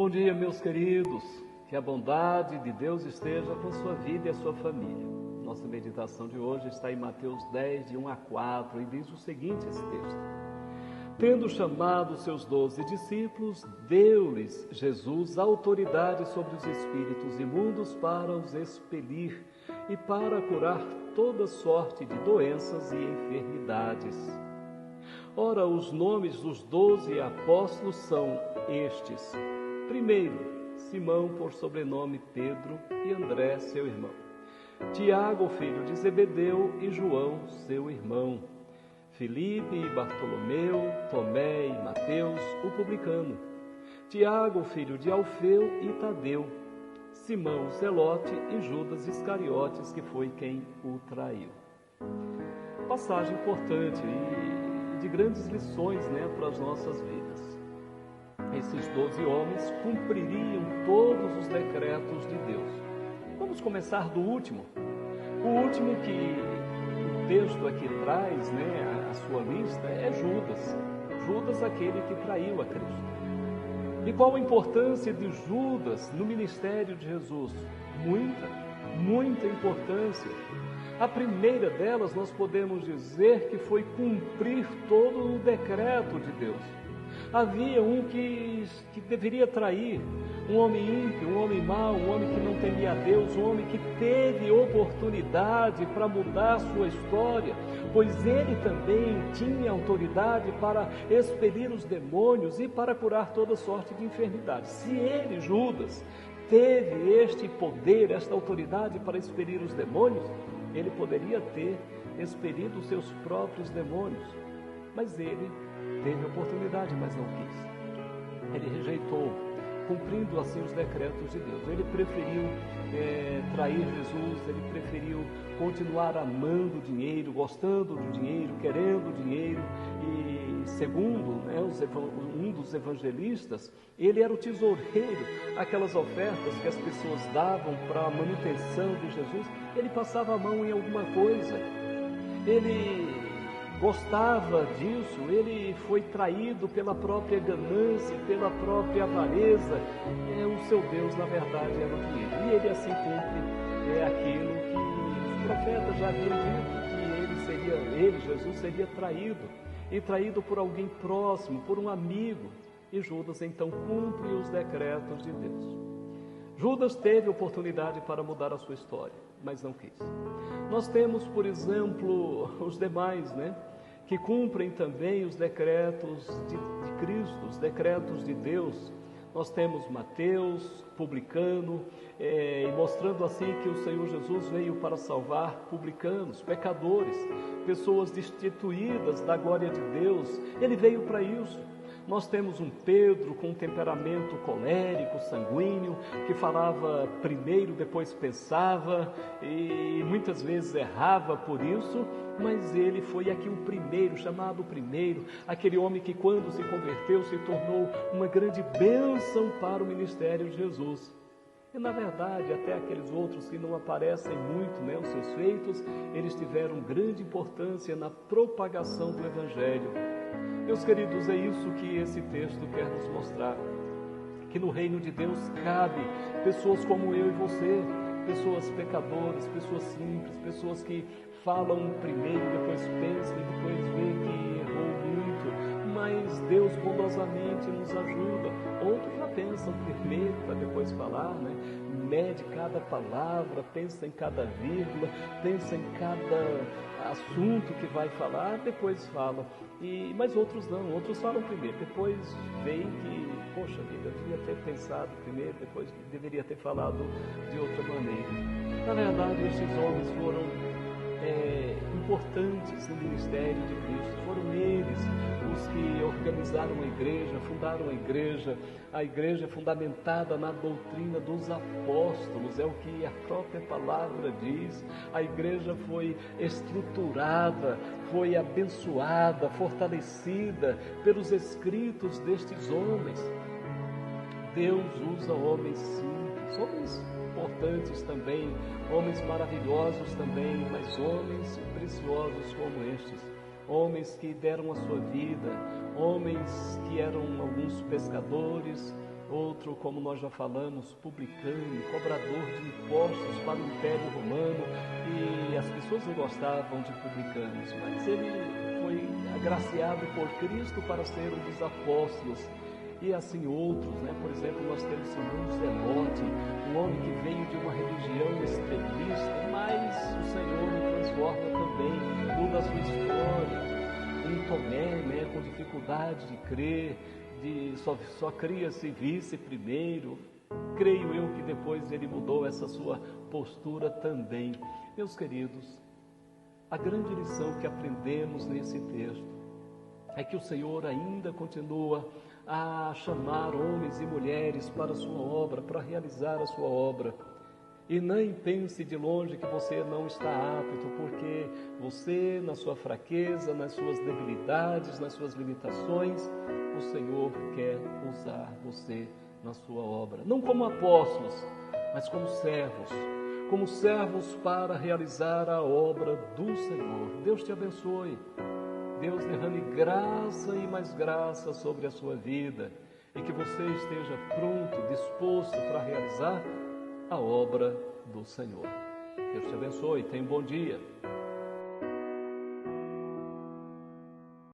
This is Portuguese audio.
Bom dia, meus queridos. Que a bondade de Deus esteja com a sua vida e a sua família. Nossa meditação de hoje está em Mateus 10, de 1 a 4, e diz o seguinte, esse texto. Tendo chamado seus 12 discípulos, deu-lhes Jesus autoridade sobre os espíritos imundos para os expelir e para curar toda sorte de doenças e enfermidades. Ora, os nomes dos 12 apóstolos são estes. Primeiro, Simão, por sobrenome Pedro, e André, seu irmão. Tiago, filho de Zebedeu, e João, seu irmão. Filipe e Bartolomeu, Tomé e Mateus, o publicano. Tiago, filho de Alfeu, e Tadeu. Simão, o Zelote, e Judas Iscariotes, que foi quem o traiu. Passagem importante e de grandes lições, para as nossas vidas. Esses 12 homens cumpririam todos os decretos de Deus. Vamos começar do último. O último que o texto aqui traz, a sua lista, é Judas. Judas, aquele que traiu a Cristo. E qual a importância de Judas no ministério de Jesus? Muita importância. A primeira delas, nós podemos dizer que foi cumprir todo o decreto de Deus. Havia um que deveria trair, um homem ímpio, um homem mau, um homem que não temia a Deus, um homem que teve oportunidade para mudar sua história, pois ele também tinha autoridade para expelir os demônios e para curar toda sorte de enfermidade. Se ele, Judas, teve este poder, esta autoridade para expelir os demônios, ele poderia ter expelido os seus próprios demônios, mas ele teve oportunidade, mas não quis. Ele rejeitou, cumprindo assim os decretos de Deus. Ele preferiu trair Jesus, ele preferiu continuar amando o dinheiro, gostando do dinheiro, querendo o dinheiro. E segundo um dos evangelistas, ele era o tesoureiro, aquelas ofertas que as pessoas davam para a manutenção de Jesus, ele passava a mão em alguma coisa. Ele gostava disso, ele foi traído pela própria ganância, pela própria avareza. O seu Deus, na verdade, era o dinheiro. E ele assim cumpre aquilo que os profetas já haviam dito, que ele, Jesus, seria traído. E traído por alguém próximo, por um amigo. E Judas então cumpre os decretos de Deus. Judas teve oportunidade para mudar a sua história, mas não quis. Nós temos, por exemplo, os demais, que cumprem também os decretos de Cristo, os decretos de Deus. Nós temos Mateus, publicano, mostrando assim que o Senhor Jesus veio para salvar publicanos, pecadores, pessoas destituídas da glória de Deus. Ele veio para isso. Nós temos um Pedro com um temperamento colérico, sanguíneo, que falava primeiro, depois pensava e muitas vezes errava por isso, mas ele foi aqui o primeiro, chamado primeiro, aquele homem que quando se converteu se tornou uma grande bênção para o ministério de Jesus. E na verdade, até aqueles outros que não aparecem muito, os seus feitos, eles tiveram grande importância na propagação do Evangelho. Meus queridos, é isso que esse texto quer nos mostrar, que no reino de Deus cabe pessoas como eu e você, pessoas pecadoras, pessoas simples, pessoas que falam primeiro, depois pensam e depois vê que errou muito, mas Deus bondosamente nos ajuda. Outros já pensam primeiro para depois falar, mede cada palavra, pensa em cada vírgula, pensa em cada assunto que vai falar, depois fala. Mas outros não, outros falam primeiro, depois veem que, poxa vida, eu devia ter pensado primeiro, depois deveria ter falado de outra maneira. Na verdade, esses homens foram importantes no ministério de Cristo. Foram eles os que organizaram a igreja, fundaram a igreja fundamentada na doutrina dos apóstolos, é o que a própria palavra diz. A igreja foi estruturada, foi abençoada, fortalecida pelos escritos destes homens. Deus usa homens simples, homens importantes também, homens maravilhosos também, mas homens preciosos como estes, homens que deram a sua vida, homens que eram alguns pescadores, outro, como nós já falamos, publicano, cobrador de impostos para o Império Romano, e as pessoas não gostavam de publicanos, mas ele foi agraciado por Cristo para ser um dos apóstolos. E assim outros, por exemplo, nós temos Simão Zelote, um homem que veio de uma religião extremista, mas o Senhor o transforma também, muda a sua história. Um Tomé, com dificuldade de crer, só cria se visse primeiro. Creio eu que depois ele mudou essa sua postura também. Meus queridos, a grande lição que aprendemos nesse texto é que o Senhor ainda continua a chamar homens e mulheres para a sua obra, para realizar a sua obra. E nem pense de longe que você não está apto, porque você, na sua fraqueza, nas suas debilidades, nas suas limitações, o Senhor quer usar você na sua obra. Não como apóstolos, mas como servos para realizar a obra do Senhor. Deus te abençoe. Deus derrame graça e mais graça sobre a sua vida e que você esteja pronto, disposto para realizar a obra do Senhor. Deus te abençoe. Tenha um bom dia.